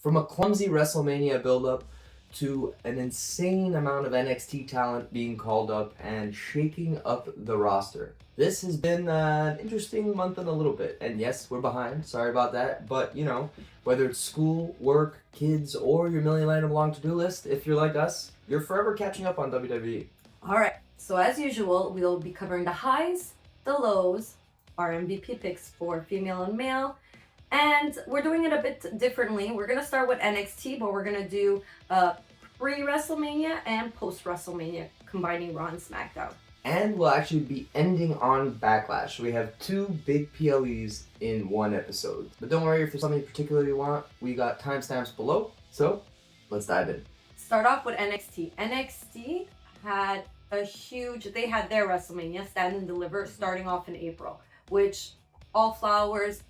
From a clumsy WrestleMania build-up to an insane amount of NXT talent being called up and shaking up the roster. This has been an interesting month and a little bit. And yes, we're behind. Sorry about that. But, you know, whether it's school, work, kids, or your million item long to-do list, if you're like us, you're forever catching up on WWE. All right. So as usual, we'll be covering the highs, the lows, our MVP picks for female and male. And we're doing it a bit differently. We're going to start with NXT, but we're going to do pre-WrestleMania and post-WrestleMania, combining Raw and SmackDown. And we'll actually be ending on Backlash. We have 2 big PLEs in one episode. But don't worry, if there's something particularly you want, we got timestamps below. So, let's dive in. Start off with NXT. NXT had they had their WrestleMania, Stand and Deliver, starting off in April, which all flowers,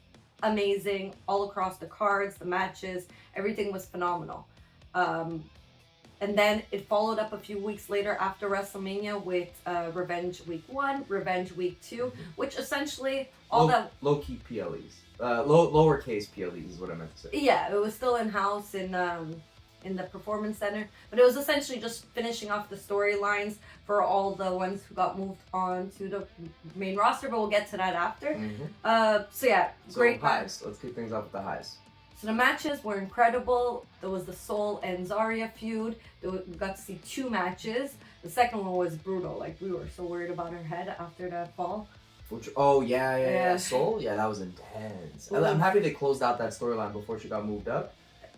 amazing, all across the cards, the matches, everything was phenomenal. And then it followed up a few weeks later after WrestleMania with Revenge Week 1, Revenge Week 2, which essentially low-key PLEs. Lowercase PLEs is what I meant to say. Yeah, it was still in-house in the Performance Center, but it was essentially just finishing off the storylines for all the ones who got moved on to the main roster, but we'll get to that after. Great highs. Let's kick things off with the highs. So the matches were incredible. There was the Soul and Zarya feud. We got to see 2 matches. The second one was brutal. Like, we were so worried about her head after that fall. Yeah. Soul? Yeah, that was intense. I'm happy they closed out that storyline before she got moved up.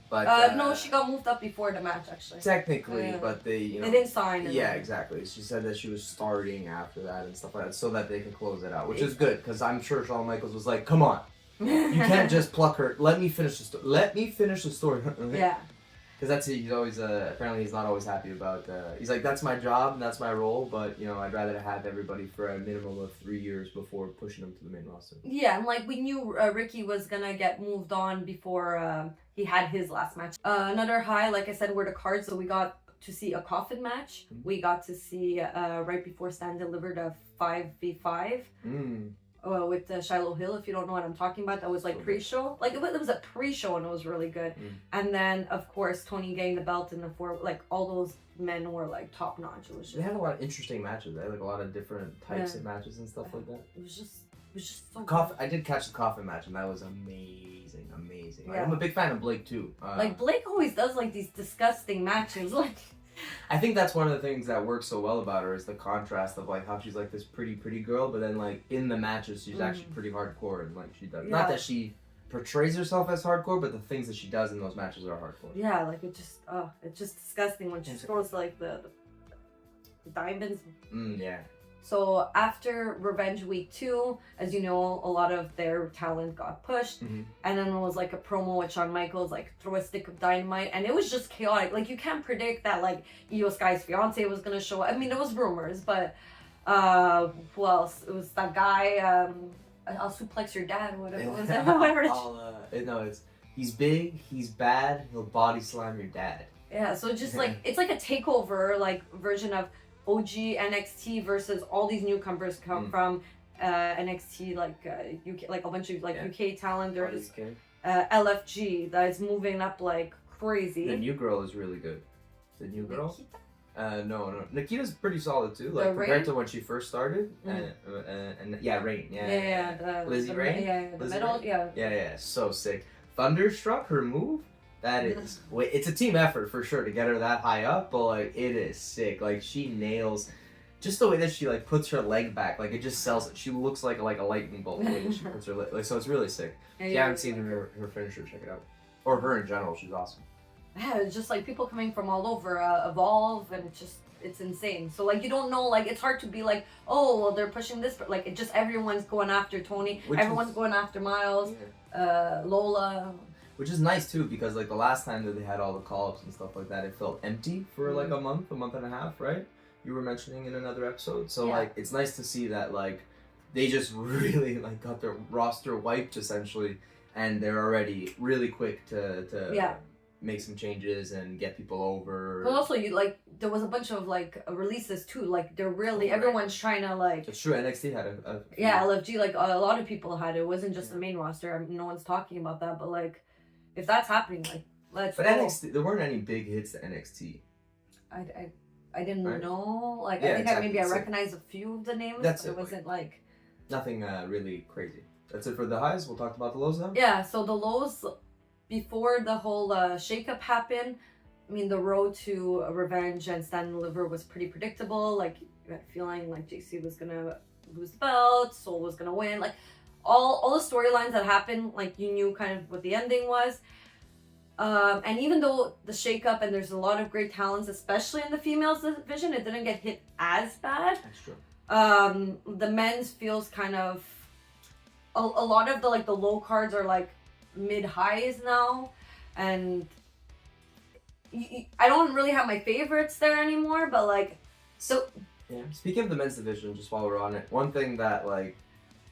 But no, she got moved up before the match, actually. Technically, but they didn't sign. Yeah, exactly. She said that she was starting after that and stuff like that, so that they could close it out, which is good, because I'm sure Shawn Michaels was like, "Come on, you can't just pluck her. Let me finish the story. Let me finish the story." Yeah. Because that's it. He's always apparently he's not always happy about. He's like, that's my job and that's my role, but I'd rather have everybody for a minimum of 3 years before pushing them to the main roster. Yeah, and like we knew Ricky was gonna get moved on before he had his last match. Another high, like I said, were the cards. So we got to see a coffin match. We got to see right before Stand Delivered a 5v5. With Shiloh Hill, if you don't know what I'm talking about, that was like pre-show. Like it was a pre-show and it was really good. And then of course Tony getting the belt in the 4, like all those men were like top notch. It was just, they had a lot of interesting matches. They had like a lot of different types of matches and stuff like that. It was just so good. I did catch the coffin match and that was amazing. Like, I'm a big fan of Blake too. Like Blake always does like these disgusting matches. Like I think that's one of the things that works so well about her is the contrast of like how she's like this pretty girl, but then like in the matches she's actually pretty hardcore and like she does not that she portrays herself as hardcore, but the things that she does in those matches are hardcore. Yeah, like it's just disgusting when she throws like the diamonds. Yeah. So after Revenge Week 2, as you know, a lot of their talent got pushed. And then it was like a promo with Shawn Michaels, like throw a stick of dynamite. And it was just chaotic. Like you can't predict that like Io Sky's fiance was going to show up. I mean, there was rumors, but who else? It was that guy, I'll suplex your dad or whatever. Was that? No, he's big, he's bad, he'll body slam your dad. Yeah, so just like, it's like a takeover like version of OG NXT versus all these newcomers come from NXT, like UK, like a bunch of like UK talent. There's LFG that is moving up like crazy. The new girl is really good. The new girl? No. Nikita's pretty solid too. Like compared to when she first started. Rain. Lizzie Rain. Yeah, the middle. Yeah. So sick. Thunderstruck, her move. That is, it's a team effort for sure to get her that high up, but like it is sick. Like she nails, just the way that she like puts her leg back, like it just sells it. She looks like a lightning bolt the way that she puts her leg, like so it's really sick. If you haven't seen her finisher, check it out. Or her in general, she's awesome. Yeah, it's just like people coming from all over, Evolve, and it's insane. So like you don't know, like it's hard to be like, oh well they're pushing this, but like it just everyone's going after Tony, everyone's going after Miles, Lola. Which is nice too, because like the last time that they had all the call-ups and stuff like that, it felt empty for like a month and a half, right? You were mentioning in another episode. So like it's nice to see that like they just really like got their roster wiped essentially, and they're already really quick to make some changes and get people over. But also, there was a bunch of releases too. Like they're really everyone's trying to like. It's true. NXT had a LFG, like a lot of people had it. It wasn't just the main roster. I mean, no one's talking about that, but like if that's happening, like Let's But go. NXT, there weren't any big hits to NXT. I didn't Right? know. Like, Yeah, I think exactly. maybe I So- recognized a few of the names, That's but it it, wasn't like... Nothing really crazy. That's it for the highs. We'll talk about the lows now. Yeah, so the lows, before the whole shakeup happened, I mean, the road to Revenge and Stand and Deliver was pretty predictable. Like, you had a feeling like JC was gonna lose the belt, Soul was gonna win. Like, all the storylines that happened, like, you knew kind of what the ending was. And even though the shakeup and there's a lot of great talents, especially in the females division, it didn't get hit as bad. That's true. The men's feels kind of a lot of the low cards are like mid highs now, and I don't really have my favorites there anymore. But like, so yeah. Speaking of the men's division, just while we're on it, one thing that like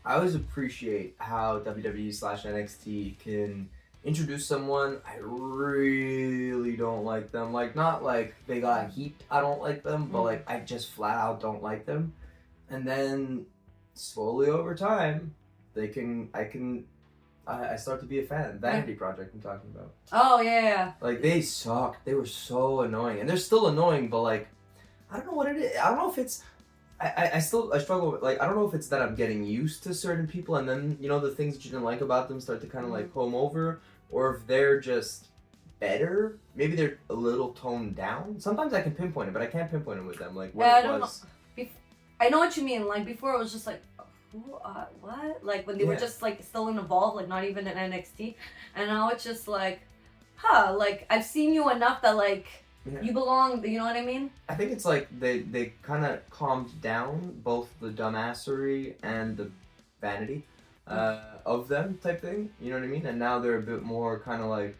I always appreciate how WWE/NXT can introduce someone I really don't like them. Like, not like they got heat, I don't like them, but like I just flat out don't like them. And then slowly over time, I start to be a fan. Vanity Project I'm talking about. oh yeah. Like, they sucked. They were so annoying. And they're still annoying, but like, I don't know what it is. I don't know if it's, I struggle with, like, I don't know if it's that I'm getting used to certain people and then, you know, the things that you didn't like about them start to kind of like home over, or if they're just better. Maybe they're a little toned down. Sometimes I can pinpoint it, but I can't pinpoint it with them. Like, what Yeah, I it don't was. I know what you mean. Like, before it was just like, who, what? Like, when they were Yeah. just like still in Evolve, like not even in NXT, and now it's just like, huh? Like, I've seen you enough that like Yeah. you belong. You know what I mean? I think it's like they kind of calmed down both the dumbassery and the vanity of them type thing. You know what I mean? And now they're a bit more kind of like,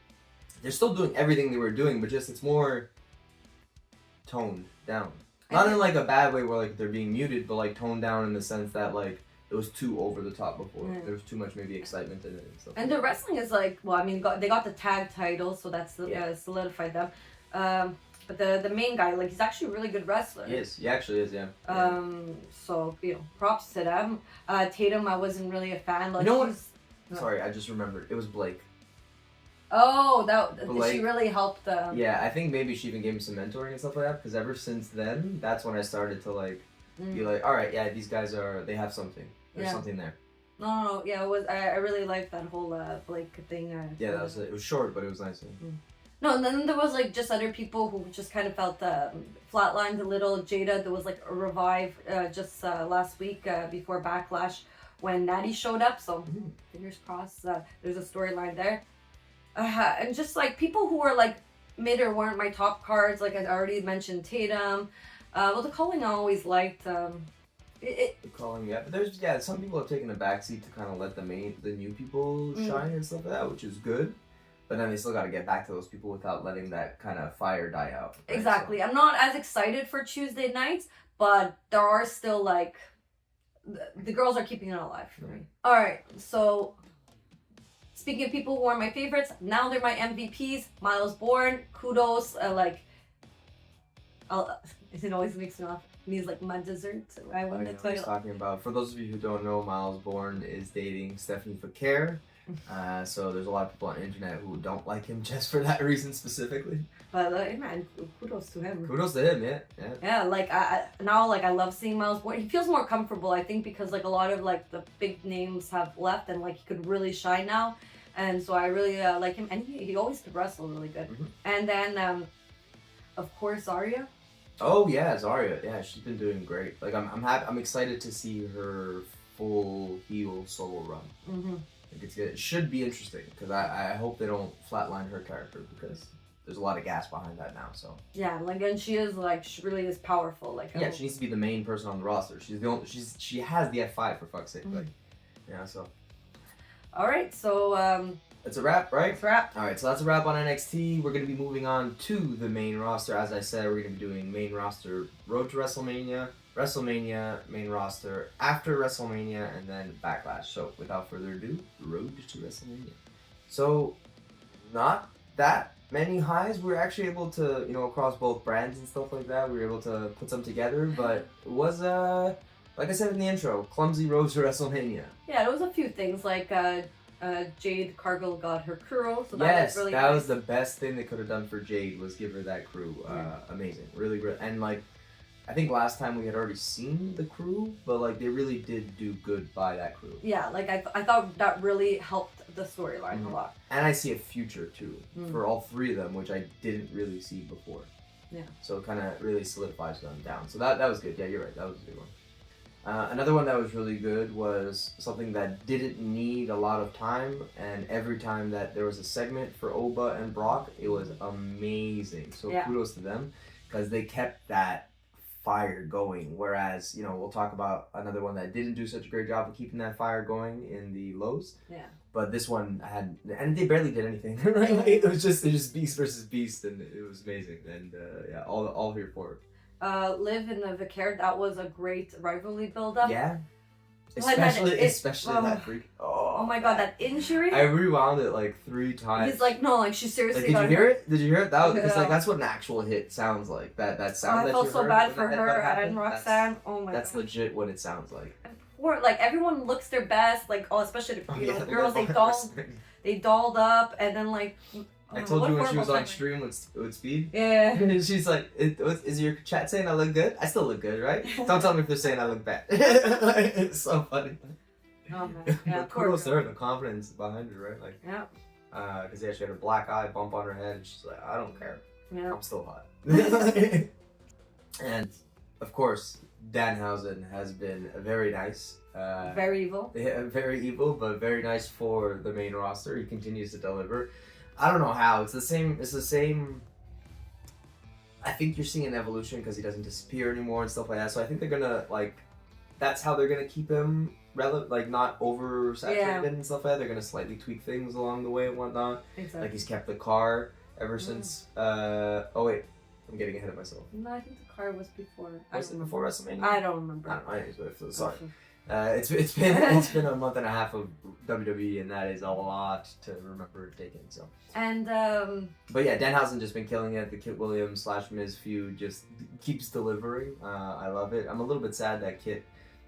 they're still doing everything they were doing, but just it's more toned down. Not in like a bad way where like they're being muted, but like toned down in the sense that like it was too over the top before. Yeah. There was too much maybe excitement in it and stuff. And like the wrestling is like, well, I mean, they got the tag title, so that's solidified them. But the main guy, like, he's actually a really good wrestler. He is. He actually is. Yeah. So you know, props to them. Tatum, I wasn't really a fan. Like, You know what? she's- Sorry, I just remembered. It was Blake. Oh, Blake. she really helped. Yeah, I think maybe she even gave him some mentoring and stuff like that. Because ever since then, that's when I started to like be like, all right, yeah, these guys they have something. There's something there. No, yeah, it was. I really liked that whole Blake thing. Yeah, that was it. It was short, but it was nice. No, and then there was like just other people who just kind of felt flatlined a little. Jada, there was like a revive just last week before Backlash when Natty showed up. So fingers crossed. There's a storyline there. And just like people who were like mid or weren't my top cards, like I already mentioned Tatum. Well, the calling I always liked. The calling, yeah, but there's some people have taken a backseat to kind of let the new people shine and stuff like that, which is good. But then they still got to get back to those people without letting that kind of fire die out. Right? Exactly. So. I'm not as excited for Tuesday nights, but there are still like the girls are keeping it alive for me. All right, so. Speaking of people who are my favorites, now they're my MVPs. Miles Bourne, kudos. It always makes me laugh. He's like my dessert. I wanted to what he's talking about. For those of you who don't know, Miles Bourne is dating Stephanie Faker. So there's a lot of people on the internet who don't like him just for that reason specifically. But man, kudos to him. Kudos to him, yeah. Yeah, like I love seeing Miles Bourne. He feels more comfortable, I think, because like a lot of like the big names have left, and like he could really shine now. And so I really like him, and he always could wrestle really good. And then, of course, Zarya. Oh yeah, Zarya. Yeah, she's been doing great. Like I'm happy. I'm excited to see her full heel solo run. It should be interesting because I hope they don't flatline her character because there's a lot of gas behind that now. So yeah, like, and she really is powerful. Like yeah, she needs to be the main person on the roster. She's the only. She has the F5 for fuck's sake. Like yeah, so. All right, so it's a wrap, right? It's a wrap. All right, so that's a wrap on NXT. We're going to be moving on to the main roster. As I said, we're going to be doing main roster Road to WrestleMania, WrestleMania, main roster after WrestleMania, and then Backlash. So without further ado, Road to WrestleMania. So not that many highs. We were actually able to, across both brands and stuff like that, we were able to put some together, but it was like I said in the intro, clumsy road to WrestleMania. Yeah, there was a few things like Jade Cargill got her crew, so that Yes, was really that nice. was the best thing they could have done for Jade, was give her that crew. Amazing, really, really, and like, I think last time we had already seen the crew, but like they really did do good by that crew. Yeah, like I thought that really helped the storyline a lot. And I see a future too for all three of them, which I didn't really see before. Yeah. So it kind of really solidifies them down. So that was good. Yeah, you're right. That was a good one. Another one that was really good was something that didn't need a lot of time, and every time that there was a segment for Oba and Brock, it was amazing. So kudos to them, because they kept that fire going. Whereas, you know, we'll talk about another one that didn't do such a great job of keeping that fire going in the lows. Yeah. But this one had, and they barely did anything. Right? Like, it was just beast versus beast, and it was amazing. And yeah, all here for it. Liv and the Vicaire, that was a great rivalry build-up. Yeah. Especially that freak. Oh my god, that injury. I rewound it like 3 times. He's like, no, like she seriously. Like, did you hear it? Did you hear it? That was Yeah. like that's what an actual hit sounds like. That sound. I that felt you so heard bad when for that her happened, and Roxanne. Oh my god. That's legit what it sounds like. Poor, like everyone looks their best, like especially the girls. the They dolled up, and then like. I told you when she was on stream with Speed. Yeah. And she's like, "Is your chat saying I look good? I still look good, right? Don't tell me if they're saying I look bad." It's so funny. Oh man. Yeah. But kudos to her, the confidence behind her, right? Like, yeah. Because she had a black eye bump on her head, and she's like, "I don't care. Yeah. I'm still hot." And of course, Danhausen has been very nice. Very evil. Yeah, very evil, but very nice for the main roster. He continues to deliver. I don't know how. It's the same. I think you're seeing an evolution because he doesn't disappear anymore and stuff like that. So I think they're gonna like. That's how they're gonna keep him relevant, like not oversaturated and stuff like that. They're gonna slightly tweak things along the way and whatnot. Exactly. Like he's kept the car ever since. Oh wait, I'm getting ahead of myself. No, I think the car was before. Was it before WrestleMania? I don't remember. I don't know. Sorry. It's been a month and a half of WWE, and that is a lot to remember taking. So. And But yeah, Danhausen just been killing it. The Kit Williams / Miz feud just keeps delivering. I love it. I'm a little bit sad that Kit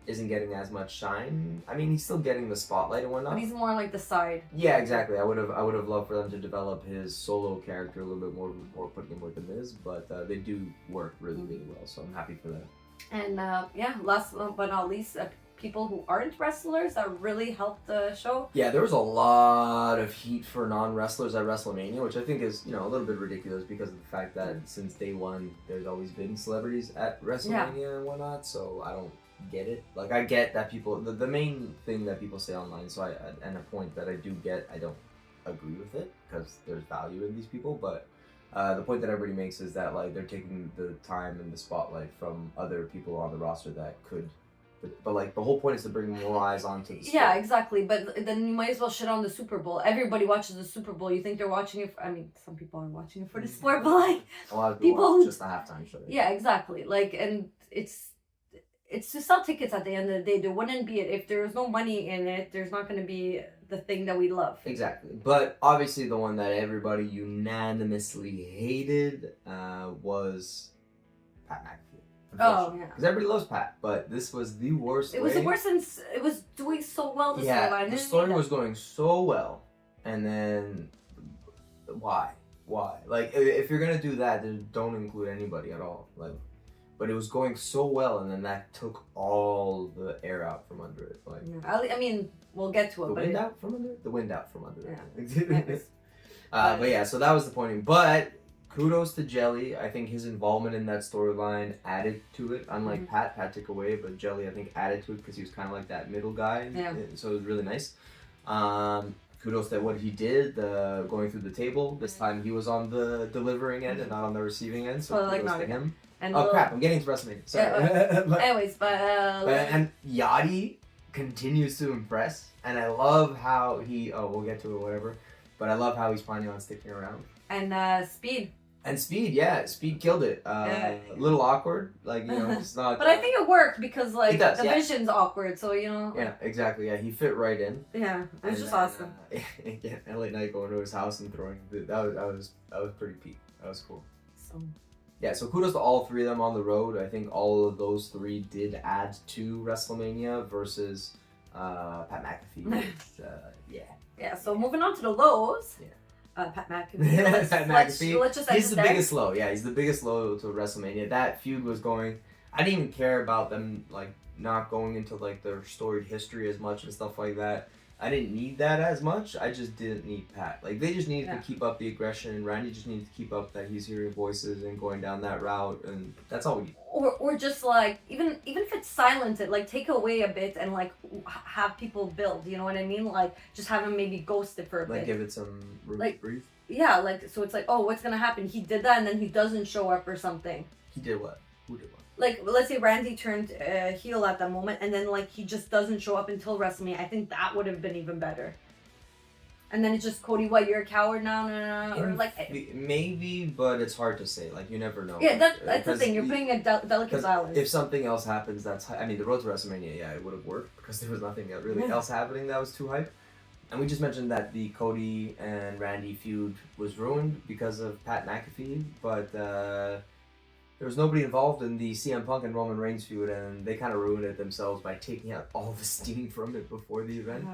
isn't getting as much shine. I mean, he's still getting the spotlight and whatnot. but he's more like the side. Yeah, exactly. I would have loved for them to develop his solo character a little bit more before putting him with the Miz, but they do work really well. So I'm happy for that. And yeah, last but not least, people who aren't wrestlers that really helped the show. Yeah, there was a lot of heat for non-wrestlers at WrestleMania, which I think is, you know, a little bit ridiculous because of the fact that since day one, there's always been celebrities at WrestleMania and whatnot, so I don't get it. Like, I get that people, the main thing that people say online, so and a point that I do get, I don't agree with it, because there's value in these people, but the point that everybody makes is that, like, they're taking the time and the spotlight from other people on the roster that could. But like the whole point is to bring more eyes onto the sport. Yeah, exactly. But then you might as well shit on the Super Bowl. Everybody watches the Super Bowl. You think they're watching it? I mean, some people are watching it for the sport, but like a lot of people watch just the halftime show. Yeah, exactly. Like, and it's to sell tickets at the end of the day. There wouldn't be it if there's no money in it. There's not going to be the thing that we love. Exactly. But obviously, the one that everybody unanimously hated was Pat McAfee. Oh yeah, because everybody loves Pat, but this was the worst. It was the worst since it was doing so well. The storyline. The story was going so well, and then why? Like, if you're gonna do that, then don't include anybody at all. Like, but it was going so well, and then that took all the air out from under it. Like, yeah. I mean, we'll get to it. The wind out from under it. The wind out from under it. Yeah. But yeah, so that was the point. But kudos to Jelly. I think his involvement in that storyline added to it. Unlike Pat took away, but Jelly, I think, added to it because he was kind of like that middle guy. Yeah. So it was really nice. Kudos to what he did, going through the table. This time he was on the delivering end and not on the receiving end. So kudos to him. And crap! I'm getting to WrestleMania. Sorry. Anyways, and Yachty continues to impress, and I love how he. Oh, we'll get to it, whatever. But I love how he's planning on sticking around. And Speed. And Speed, yeah, Speed killed it. A little awkward, like, you know, it's not. But I think it worked because like does, the vision's awkward, so you know. Yeah, exactly. Yeah, he fit right in. Yeah, it was just awesome. Yeah, LA Knight going to his house and throwing that was pretty peak. That was cool. So. Yeah, so kudos to all three of them on the road. I think all of those three did add to WrestleMania versus Pat McAfee. Yeah. Yeah, so moving on to the lows. Yeah. Pat McAfee. Pat McAfee. Let's just he's the there. biggest low. Yeah, he's the biggest low to WrestleMania. That feud was going. I didn't even care about them like not going into like their storied history as much and stuff like that. I didn't need that as much. I just didn't need Pat. Like they just needed to keep up the aggression, and Randy just needed to keep up that he's hearing voices and going down that route, and that's all we need. Or just like even if it's silenced, like take away a bit and like have people build. You know what I mean? Like just have him maybe ghost it for a bit. Like give it some room to breathe. Yeah, like so it's like, oh, what's gonna happen? He did that and then he doesn't show up or something. He did what? Who did what? Like let's say Randy turned heel at that moment and then like he just doesn't show up until WrestleMania. I think that would have been even better. And then it's just Cody, what, you're a coward now? No. Or like maybe, but it's hard to say. Like you never know. Yeah, that's the thing. You're putting a delicate balance. If something else happens, I mean, the road to WrestleMania, yeah, it would have worked because there was nothing really else happening that was too hype. And we just mentioned that the Cody and Randy feud was ruined because of Pat McAfee, but there was nobody involved in the CM Punk and Roman Reigns feud, and they kind of ruined it themselves by taking out all the steam from it before the event.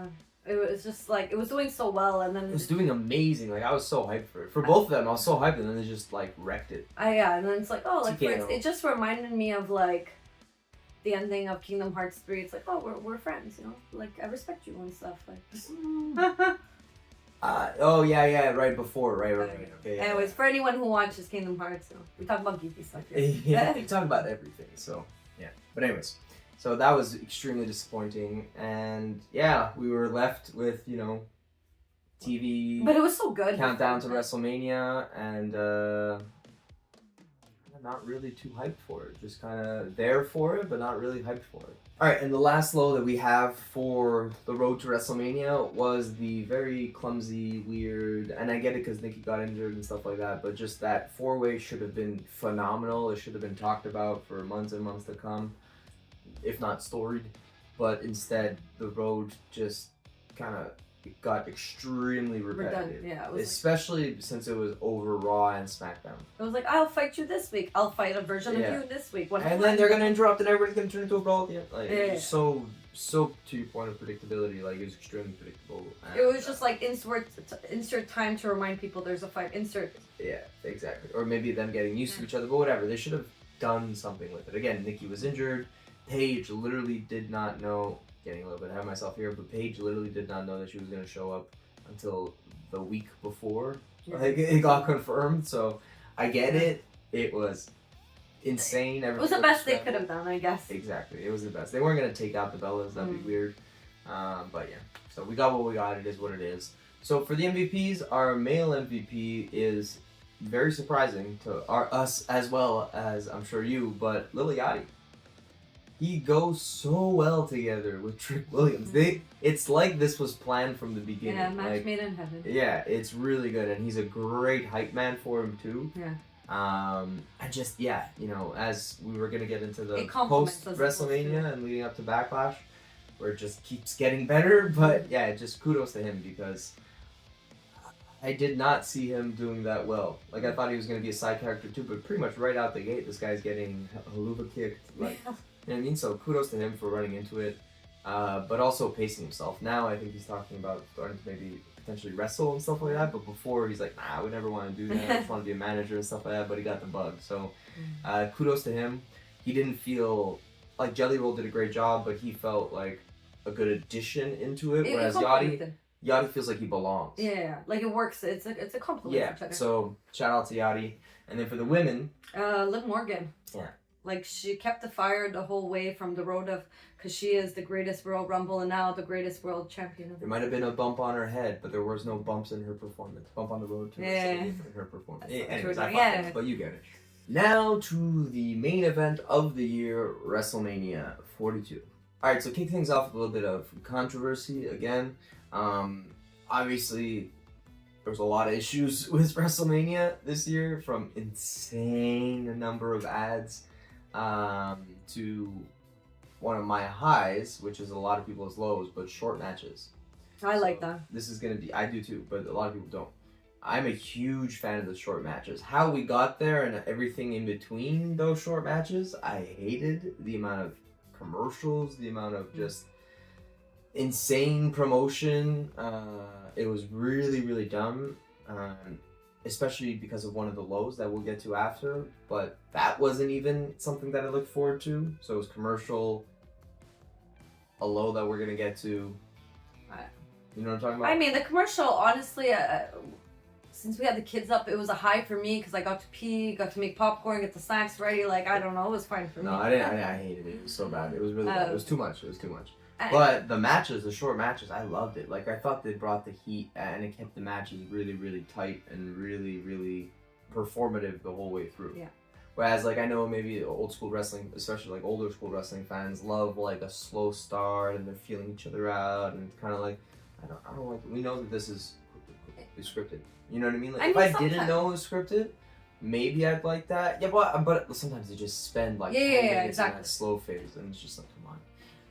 It was just like, it was doing so well, and then... It was doing amazing. Like, I was so hyped for it. For both of them, I was so hyped, and then they just, like, wrecked it. Yeah, and then it's like, oh, like, it just reminded me of, like, the ending of Kingdom Hearts 3. It's like, oh, we're friends, you know? Like, I respect you and stuff. Like, oh, yeah, right before, right. Okay, yeah. Anyways, for anyone who watches Kingdom Hearts, you know, we talk about geeky stuff here. Yeah, we talk about everything, so, yeah. But anyways, so that was extremely disappointing, and, yeah, we were left with, you know, TV... But it was so good. Countdown to WrestleMania, and, not really too hyped for it. Just kind of there for it, but not really hyped for it. Alright, and the last low that we have for the road to WrestleMania was the very clumsy, weird, and I get it because Nikki got injured and stuff like that, but just that four-way should have been phenomenal. It should have been talked about for months and months to come, if not storied. But instead, the road just kind of got extremely repetitive. Yeah, especially since it was over Raw and SmackDown. It was like, I'll fight you this week. I'll fight a version of you this week. And then they're gonna interrupt and everybody's gonna turn into a brawl. So to your point of predictability, like it was extremely predictable. And, it was just like insert time to remind people there's a fight. Insert. Yeah, exactly. Or maybe them getting used to each other, but whatever. They should have done something with it. Again, Nikki was injured. Paige literally did not know. Getting a little bit ahead of myself here, but Paige literally did not know that she was going to show up until the week before. Like, it got confirmed, so I get it. It was insane. It was the best they could have done, I guess. Exactly, it was the best. They weren't going to take out the Bellas, that'd be weird. But yeah, so we got what we got. It is what it is. So for the MVPs, our male MVP is very surprising to us as well as I'm sure you, but Lil Yachty. He goes so well together with Trick Williams. It's like this was planned from the beginning. Yeah, match made in heaven. Yeah, it's really good, and he's a great hype man for him too. Yeah. And just you know, as we were gonna get into the post WrestleMania and leading up to Backlash, where it just keeps getting better. But yeah, just kudos to him because I did not see him doing that well. Like I thought he was gonna be a side character too, but pretty much right out the gate, this guy's getting haluva kicked. Like. You know what I mean? So kudos to him for running into it, but also pacing himself. Now I think he's talking about starting to maybe potentially wrestle and stuff like that, but before he's like, nah, I would never want to do that. I just want to be a manager and stuff like that, but he got the bug. So kudos to him. He didn't feel like Jelly Roll did a great job, but he felt like a good addition into it, whereas Yachty feels like he belongs. Yeah, like it works. It's a compliment. Yeah, so shout out to Yachty. And then for the women, Liv Morgan. Yeah. Like, she kept the fire the whole way from the road of... Because she is the greatest Royal Rumble and now the greatest world champion. There might have been a bump on her head, but there was no bumps in her performance. Bump on the road to in her performance. Anyways, but you get it. Now to the main event of the year, WrestleMania 42. Alright, so kick things off with a little bit of controversy again. Obviously, there was a lot of issues with WrestleMania this year, from insane number of ads to one of my highs, which is a lot of people's lows, but short matches. I like that. This is going to be, I do too, but a lot of people don't. I'm a huge fan of the short matches. How we got there and everything in between those short matches, I hated the amount of commercials, the amount of just insane promotion. It was really, really dumb, especially because of one of the lows that we'll get to after. But that wasn't even something that I looked forward to. So it was commercial, a low that we're gonna get to. You know what I'm talking about? I mean, the commercial, honestly, since we had the kids up, it was a high for me because I got to pee, got to make popcorn, get the snacks ready. Like, I don't know, it was fine for me. No, I didn't. I hated it. It was so bad. It was really bad. It was too much. It was too much. But the matches, the short matches, I loved it. Like, I thought they brought the heat and it kept the matches really, really tight and really, really performative the whole way through. Yeah. Whereas, like, I know maybe old school wrestling, especially like older school wrestling fans, love like a slow start and they're feeling each other out and it's kind of like, I don't like it. We know that this is scripted. You know what I mean? Like, if I didn't know it was scripted, maybe I'd like that. Yeah, but sometimes they just spend like 10 minutes exactly. in that slow phase and it's just like, come on.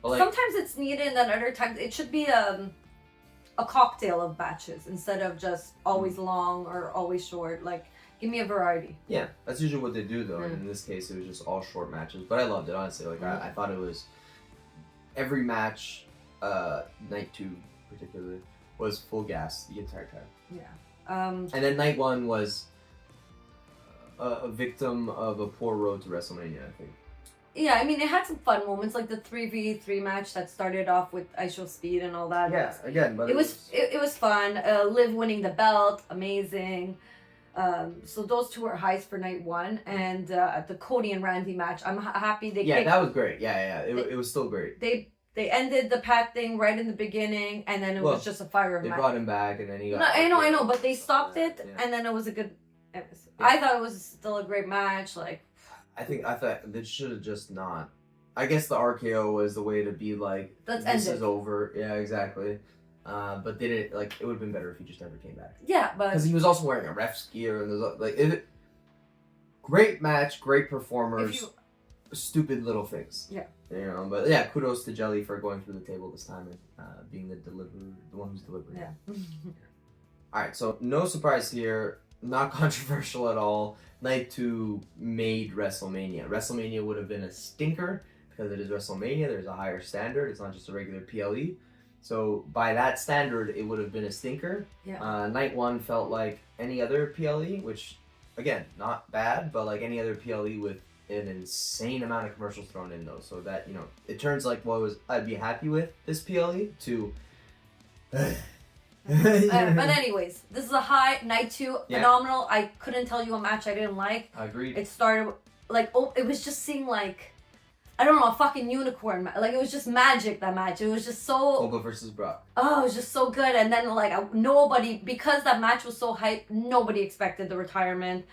But, like, sometimes it's needed, and then other times it should be a cocktail of matches instead of just always long or always short. Like, give me a variety. Yeah, that's usually what they do though. And in this case, it was just all short matches. But I loved it, honestly. Like, I thought it was every match, night 2 particularly, was full gas the entire time. Yeah. And then night 1 was a victim of a poor road to WrestleMania, I think. Yeah, I mean, it had some fun moments, like the 3v3 match that started off with I Show Speed and all that. Yeah, again, but it was fun. Liv winning the belt, amazing. So those two are highs for night 1, and the Cody and Randy match, I'm happy they. Yeah, that was great. Yeah. It was still great. They ended the Pat thing right in the beginning, and then it was just a fire match. They brought him back, and then he got. No, I know, but they stopped it, and then it was a good. Yeah. I thought it was still a great match. Like, I thought they should have just not. I guess the RKO was the way to be like, this is over. Yeah, exactly. But they didn't, like, it would have been better if he just never came back. Yeah, but because he was also wearing a ref's gear, and there's like, great match, great performers, stupid little things. Yeah. You know, but yeah, kudos to Jelly for going through the table this time and being the one who's delivering. Yeah. All right, so no surprise here, not controversial at all. Night 2 made WrestleMania. WrestleMania would have been a stinker because it is WrestleMania. There's a higher standard. It's not just a regular PLE. So by that standard, it would have been a stinker. Yeah. Night 1 felt like any other PLE, which, again, not bad, but like any other PLE with an insane amount of commercials thrown in though. So that, you know, it turns like what I'd be happy with this PLE to... but anyways, this is a high. Night 2, phenomenal. I couldn't tell you a match I didn't like. Agreed. It started like, it was just seeing like, I don't know, a fucking unicorn. Like, it was just magic, that match. It was just so... Oba versus Brock. Oh, it was just so good. And then like nobody, because that match was so hyped, nobody expected the retirement.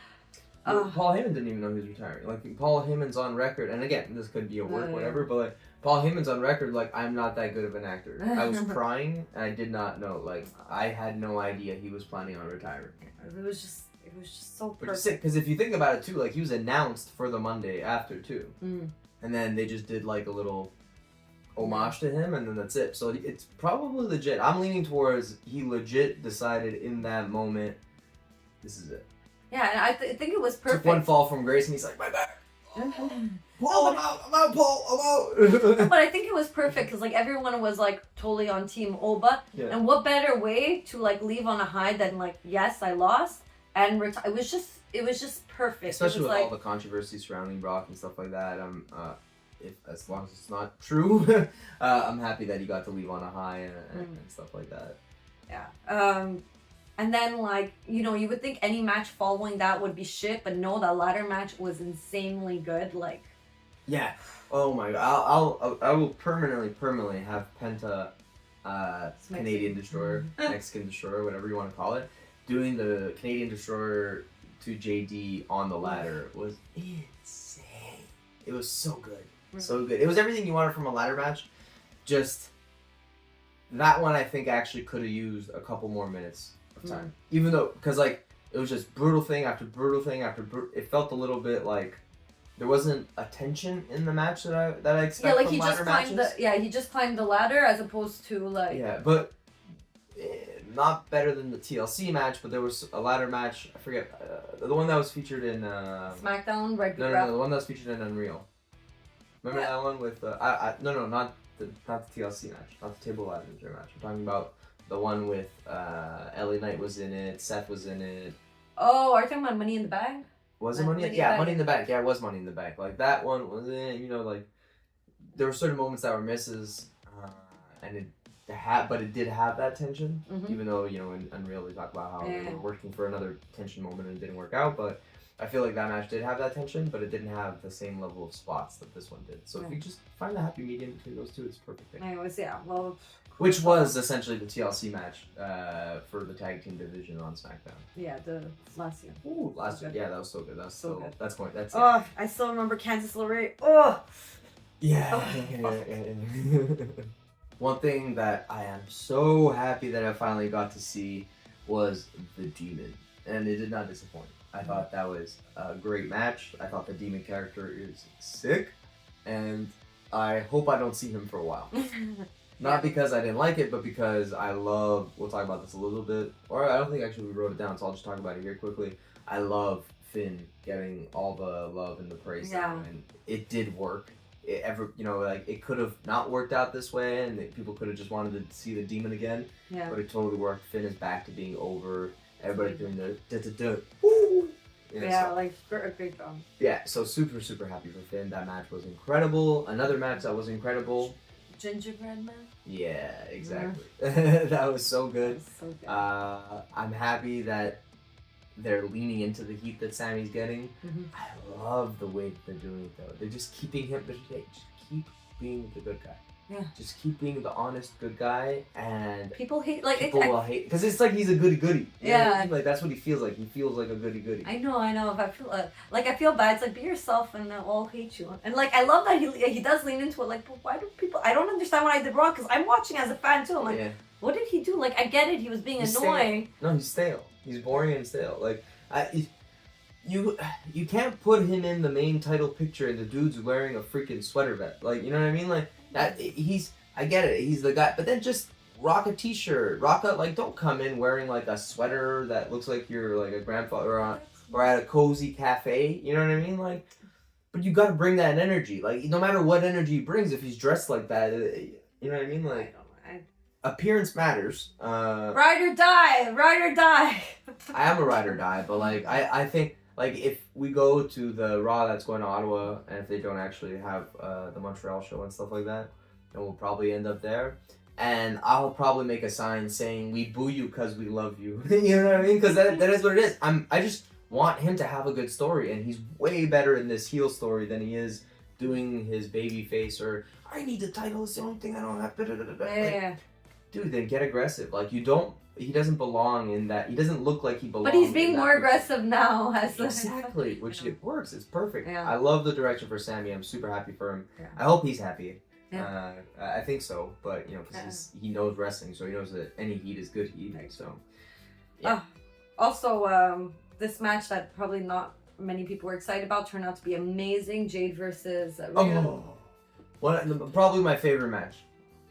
Paul Heyman didn't even know he was retiring. Like, Paul Heyman's on record, and again, this could be a work, whatever, but like, Paul Heyman's on record, like, I'm not that good of an actor. I was crying, and I did not know. Like, I had no idea he was planning on retiring. It was just so perfect. Which is sick, because if you think about it, too, like, he was announced for the Monday after, too. And then they just did, like, a little homage to him, and then that's it. So it's probably legit. I'm leaning towards he legit decided in that moment, this is it. Yeah, and I think it was perfect. Took one fall from grace, and he's like, my back. Paul, I'm out, Paul, I'm out. But I think it was perfect because like everyone was like totally on Team Oba, and what better way to like leave on a high than like, yes, I lost and it was just perfect. Especially with like, all the controversy surrounding Brock and stuff like that. As long as it's not true, I'm happy that he got to leave on a high and stuff like that. Yeah. And then, like, you know, you would think any match following that would be shit, but no, that ladder match was insanely good. Like, yeah. Oh my god. I will permanently have Penta, Canadian Destroyer, Mexican Destroyer, whatever you want to call it, doing the Canadian Destroyer to JD on the ladder was insane. It was so good, so good. It was everything you wanted from a ladder match. Just that one, I think, actually could have used a couple more minutes time, even though, because like it was just brutal thing after brutal thing after it felt a little bit like there wasn't a tension in the match that I expect from ladder matches. He just climbed the ladder as opposed to like but not better than the TLC match, but there was a ladder match, I forget, the one that was featured in SmackDown, right? No, the one that was featured in Unreal. Remember that one with no, not the TLC match, not the table ladder match. I'm talking about the one with LA Knight was in it, Seth was in it. Oh, are you talking about Money in the Bag? Was it Money? Yeah, Money in the Bank. Yeah, it was Money in the Bank. Like that one was, like there were certain moments that were misses, and but it did have that tension. Even though in Unreal we talk about how they were working for another tension moment and it didn't work out, but I feel like that match did have that tension, but it didn't have the same level of spots that this one did. So if you just find the happy medium between those two, it's a perfect thing. Well. Which was essentially the TLC match for the tag team division on SmackDown. Yeah, the last year. Ooh, last year. Yeah, that was so good. That was so good. That's going. That's. Oh, I still remember Kansas LeRae. Oh. Yeah. One thing that I am so happy that I finally got to see was the Demon, and it did not disappoint. I thought that was a great match. I thought the Demon character is sick, and I hope I don't see him for a while. Not because I didn't like it, but because we'll talk about this a little bit, or I don't think actually we wrote it down, so I'll just talk about it here quickly. I love Finn getting all the love and the praise now, and it did work. It could have not worked out this way, and people could have just wanted to see the Demon again, but it totally worked. Finn is back to being over. Everybody doing the da-da-da, woo! Great job. Yeah, so super, super happy for Finn. That match was incredible. Another match that was incredible. Gingerbread Man? Yeah, exactly. That was so good. That was so good. I'm happy that they're leaning into the heat that Sammy's getting. I love the way that they're doing it though. They're just keeping him, just keep being the good guy. Yeah. Just keep being the honest good guy, and people hate people will hate because it's like he's a goody goody. Yeah. Like that's what he feels like. He feels like a goody goody. I know. If I feel I feel bad. It's like be yourself, and they'll all hate you. And I love that he does lean into it. Like, but why do people? I don't understand what I did wrong because I'm watching as a fan too. I'm like, what did he do? Like, I get it. He was being annoying. No, he's stale. He's boring and stale. Like, you can't put him in the main title picture and the dude's wearing a freaking sweater vest. Like, you know what I mean? Like that. I get it. He's the guy, but then just rock a t-shirt. Don't come in wearing like a sweater that looks like you're like a grandfather or at a cozy cafe. You know what I mean? Like, but you got to bring that energy. Like, no matter what energy he brings, if he's dressed like that, you know what I mean? Like, appearance matters. Ride or die. I am a ride or die, but like I think like if we go to the Raw that's going to Ottawa, and if they don't actually have the Montreal show and stuff like that, then we'll probably end up there. And I'll probably make a sign saying we boo you because we love you. You know what I mean? Because that is what it is. I just want him to have a good story, and he's way better in this heel story than he is doing his baby face or I need the title. It's the only thing I don't have. Yeah. Dude, then get aggressive. Like he doesn't belong in that. He doesn't look like he belongs. But he's being more aggressive now. Exactly, which it works. It's perfect. Yeah. I love the direction for Sammy. I'm super happy for him. Yeah. I hope he's happy. Yeah. I think so, but because he knows wrestling, so he knows that any heat is good heat. So, yeah. Also, this match that probably not many people were excited about turned out to be amazing. Jade versus Rhea. Probably my favorite match.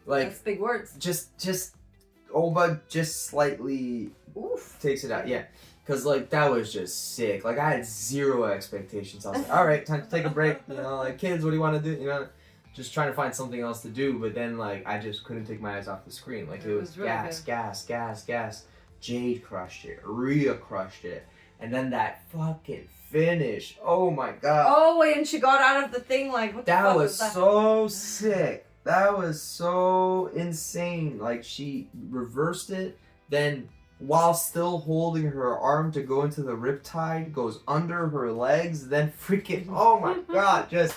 Like that's big words. Just Oba just slightly takes it out. Yeah. Cause like that was just sick. Like I had zero expectations. I was like, all right, time to take a break. Like kids, what do you want to do? Just trying to find something else to do. But then like I just couldn't take my eyes off the screen. Like it was really gas. Jade crushed it. Rhea crushed it. And then that fucking finish. Oh my god. Oh, and she got out of the thing like what the fuck was that? So sick. That was so insane. Like she reversed it, then while still holding her arm to go into the riptide, goes under her legs, then freaking oh my god, just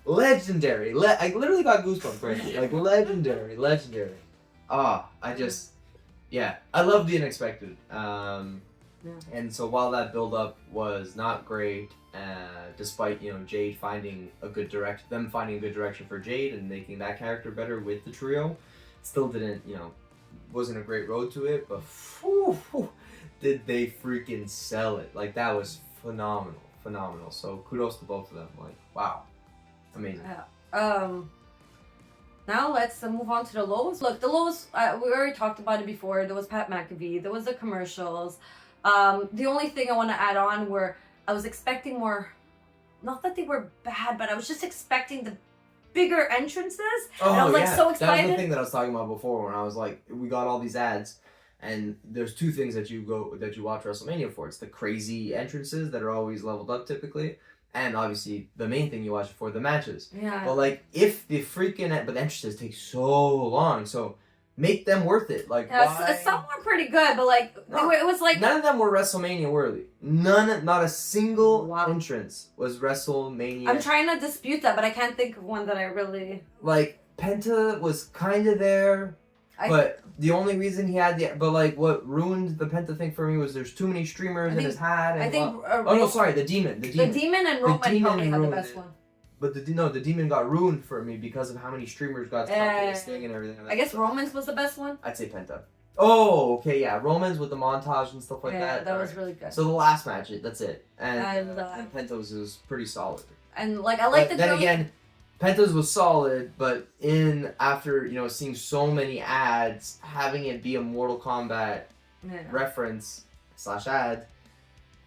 legendary. I literally got goosebumps right here. Like legendary. I love the unexpected. And so while that build up was not great, despite Jade finding a good direction for Jade and making that character better with the trio, still didn't wasn't a great road to it, but did they freaking sell it. Like that was phenomenal. So kudos to both of them. Like wow, amazing. Now let's move on to the lows. Look, the lows, we already talked about it before. There was Pat McAfee, there was the commercials. The only thing I want to add on were I was expecting more not that they were bad, but I was just expecting the bigger entrances. Oh, and I was like yeah. so That was the excited. thing that I was talking about before when I was like, we got all these ads, and there's two things that you watch WrestleMania for. It's the crazy entrances that are always leveled up typically, and obviously the main thing you watch it for, the matches. Yeah. But like, if the but the entrances take so long, so make them worth it. Like, why? Some were pretty good, but like it was like None of them were WrestleMania worthy. Not a single Wow. entrance was WrestleMania. I'm trying to dispute that, but I can't think of one that I really. Like, Penta was kind of there, but the only reason he had what ruined the Penta thing for me was there's too many streamers in his hat. And I think. oh no, sorry, the Demon. The Demon and Roman probably had the best one. But the Demon got ruined for me because of how many streamers got stuck in this thing and everything. I guess Roman's was the best one. I'd say Penta. Oh, okay, yeah, Romans with the montage and stuff like that. That was really good. So the last match, that's it, and And Penta's was pretty solid. And like I like the. Then again, Penta's was solid, but after seeing so many ads, having it be a Mortal Kombat reference / ad,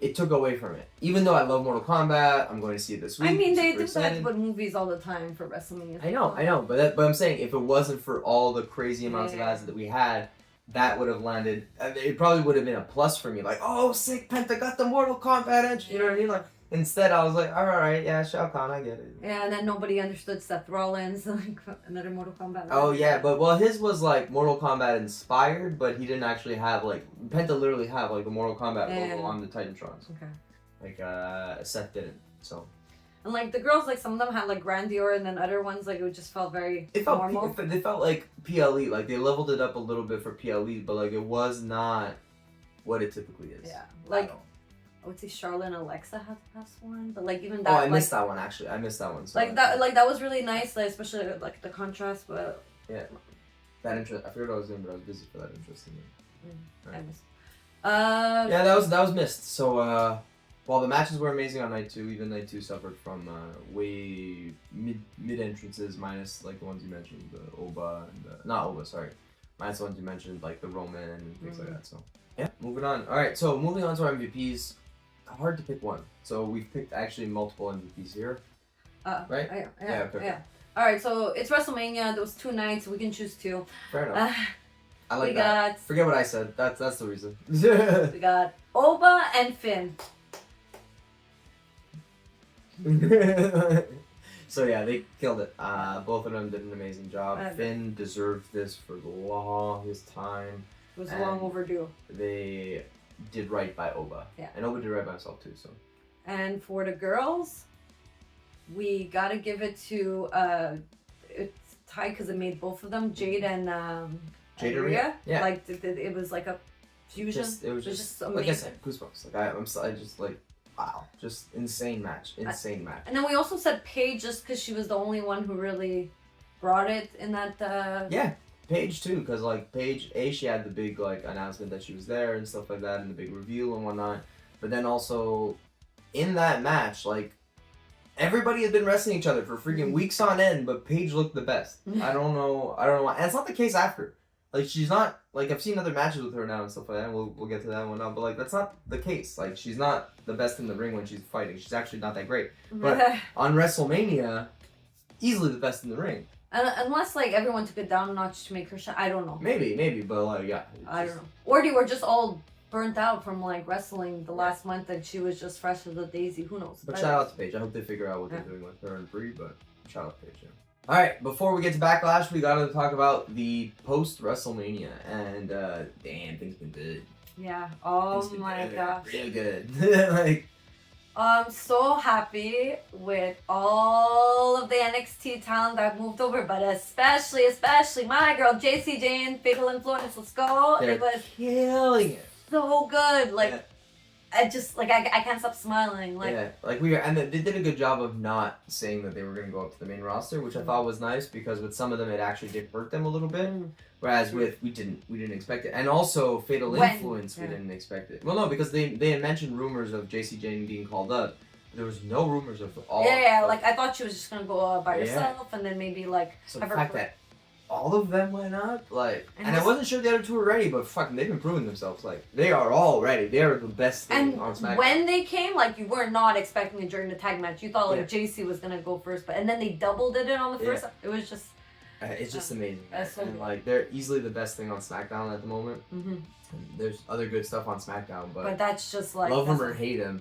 it took away from it. Even though I love Mortal Kombat, I'm going to see it this week. I mean, they super do excited. that with movies all the time for WrestleMania. I know, but I'm saying if it wasn't for all the crazy amounts of ads that we had, that would have landed. It probably would have been a plus for me. Like, oh, sick, Penta got the Mortal Kombat entry. You know what I mean? Like, instead, I was like, all right, yeah, Shao Kahn, I get it. Yeah, and then nobody understood Seth Rollins, like another Mortal Kombat. Oh yeah, but his was like Mortal Kombat inspired, but he didn't actually have like Penta literally have like the Mortal Kombat logo on the Titantrons. Okay. Like Seth didn't. So. And like the girls, like some of them had like grandeur, and then other ones like it just felt very normal. They felt like PLE, like they leveled it up a little bit for PLE, but like it was not what it typically is. Yeah, like I would say Charlotte and Alexa had the best one, but like even that. Oh, I missed that one actually. I missed that one. So that was really nice, like, especially like the contrast. But yeah, that interest. I forgot what I was doing, but I was busy for that interesting. I missed. Yeah, that was missed. So while the matches were amazing on night 2, even night 2 suffered from way mid entrances, minus like the ones you mentioned, the Oba and not Oba, sorry, minus the ones you mentioned like the Roman and things like that. So yeah, moving on. All right, so moving on to our MVPs. Hard to pick one. So we've picked actually multiple MVPs here. Right? Yeah. All right, so it's WrestleMania. Those 2 nights, we can choose 2. Fair enough. I like we that. Forget what I said. That's the reason. We got Oba and Finn. So yeah, they killed it. Both of them did an amazing job. Finn deserved this for the longest time. It was long overdue. They did right by Oba. Yeah. And Oba did right by himself too. So. And for the girls, we gotta give it to it's tied because it made both of them, Jade and Rhea. Yeah. Like it was like a fusion. It was just amazing. Like I said, goosebumps. Like I just like. Wow, just insane match. And then we also said Paige just because she was the only one who really brought it in that. Yeah, Paige too, because like Paige, she had the big like announcement that she was there and stuff like that, and the big reveal and whatnot. But then also in that match, like everybody had been wrestling each other for freaking weeks on end, but Paige looked the best. I don't know why, and it's not the case after. Like, she's not, like, I've seen other matches with her now and stuff like that, and we'll get to that one now, but, like, that's not the case. Like, she's not the best in the ring when she's fighting. She's actually not that great. But on WrestleMania, easily the best in the ring. Unless, like, everyone took it down a notch to make her shine. I don't know. Maybe, but, like, yeah. I don't know. Or they were just all burnt out from, like, wrestling the last month, and she was just fresh as a daisy. Who knows? But shout out to Paige. I hope they figure out what they're doing with her and Brie, but shout out to Paige, yeah. Alright, before we get to Backlash, we gotta talk about the post-WrestleMania, and damn, things been good. Yeah, oh my gosh. Real good. I'm so happy with all of the NXT talent that moved over, but especially my girl, JC Jane, Fatal Influence, let's go. They're it was killing it. So good, like, I just, like, I can't stop smiling. Like, yeah, like and they did a good job of not saying that they were going to go up to the main roster, which I thought was nice because with some of them it actually did hurt them a little bit, whereas we didn't expect it, and also Fatal Influence we didn't expect it. Well, no, because they had mentioned rumors of JC Jane being called up. There was no rumors of all. Yeah, like I thought she was just gonna go by herself, and then maybe like. So the fact that all of them went up. Like, and I just- wasn't sure the other two were ready, but fucking, they've been proving themselves. Like, they are all ready. They are the best thing And on SmackDown. when they came, like, you were not expecting it during the tag match. You thought, like, Yeah. JC was going to go first. And then they doubled it on the first. It was just... It's just amazing. That's so and good. like, they're easily the best thing on SmackDown at the moment. Mm-hmm. There's other good stuff on SmackDown, But that's just, like... love them or hate them,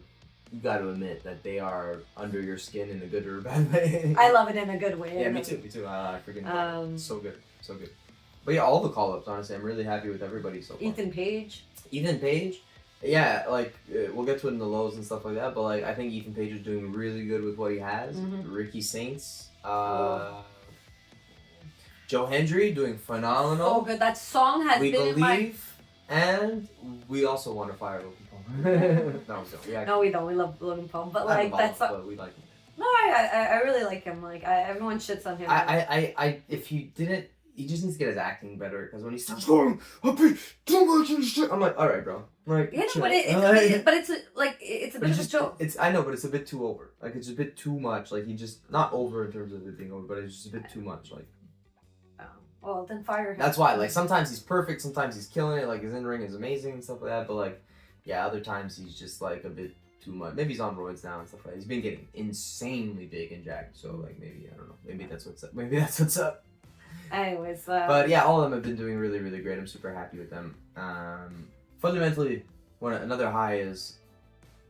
you got to admit that they are under your skin in a good or a bad way. I love it in a good way. Yeah, me too. I freaking so good. But yeah, all the call-ups, honestly, I'm really happy with everybody so far. Ethan Page. Yeah, like, we'll get to it in the lows and stuff like that, but like, I think Ethan Page is doing really good with what he has. Mm-hmm. Ricky Saints, Joe Hendry doing phenomenal. Oh, good. That song has We been in my... believe, and we also want to fire Logan Paul. No, we don't. Yeah, No, we don't. We love Logan Paul. But, like, that's... but we like him. No, I really like him. Like, everyone shits on him. If he didn't, he just needs to get his acting better, because when he starts going, I've been too much and shit, I'm like, alright, bro. Like, Yeah, chill. but it's a But bit it's of a just, joke. I know, but it's a bit too over. Like, it's a bit too much. Like, he just, not over in terms of it being over, but it's just a bit too much. Like, Well, then fire him. that's why. Like, sometimes he's perfect, sometimes he's killing it. Like, his in-ring is amazing and stuff like that. But, like, yeah, other times he's just, like, a bit too much. Maybe he's on roids now and stuff like that. He's been getting insanely big and jacked. So, like, maybe, I don't know. Maybe that's what's up. Anyways. But, yeah, all of them have been doing really, really great. I'm super happy with them. Fundamentally, another high is,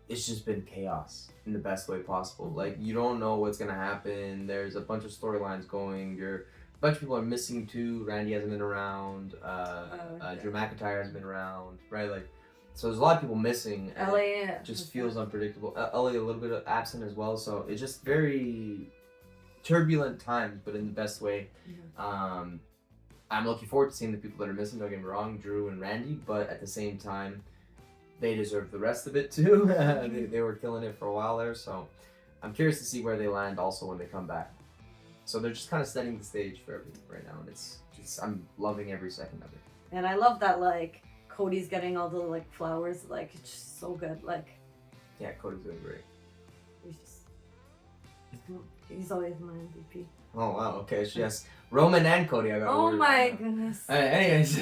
it's just been chaos in the best way possible. Like, you don't know what's going to happen. There's a bunch of storylines going. A bunch of people are missing too. Randy hasn't been around. Drew McIntyre hasn't been around. Right? Like, so there's a lot of people missing. And LA it just feels unpredictable. LA a little bit absent as well. So it's just very turbulent times, but in the best way. Mm-hmm. I'm looking forward to seeing the people that are missing. Don't get me wrong, Drew and Randy. But at the same time, they deserve the rest of it too. They were killing it for a while there. So I'm curious to see where they land also when they come back. So they're just kind of setting the stage for everything right now, and it's just, I'm loving every second of it. And I love that, like, Cody's getting all the, like, flowers. Like, it's just so good. Like, Yeah, Cody's doing great. he's always my MVP. Oh wow, okay, so yes, Roman and Cody. I got Oh worried my about. goodness. Anyways,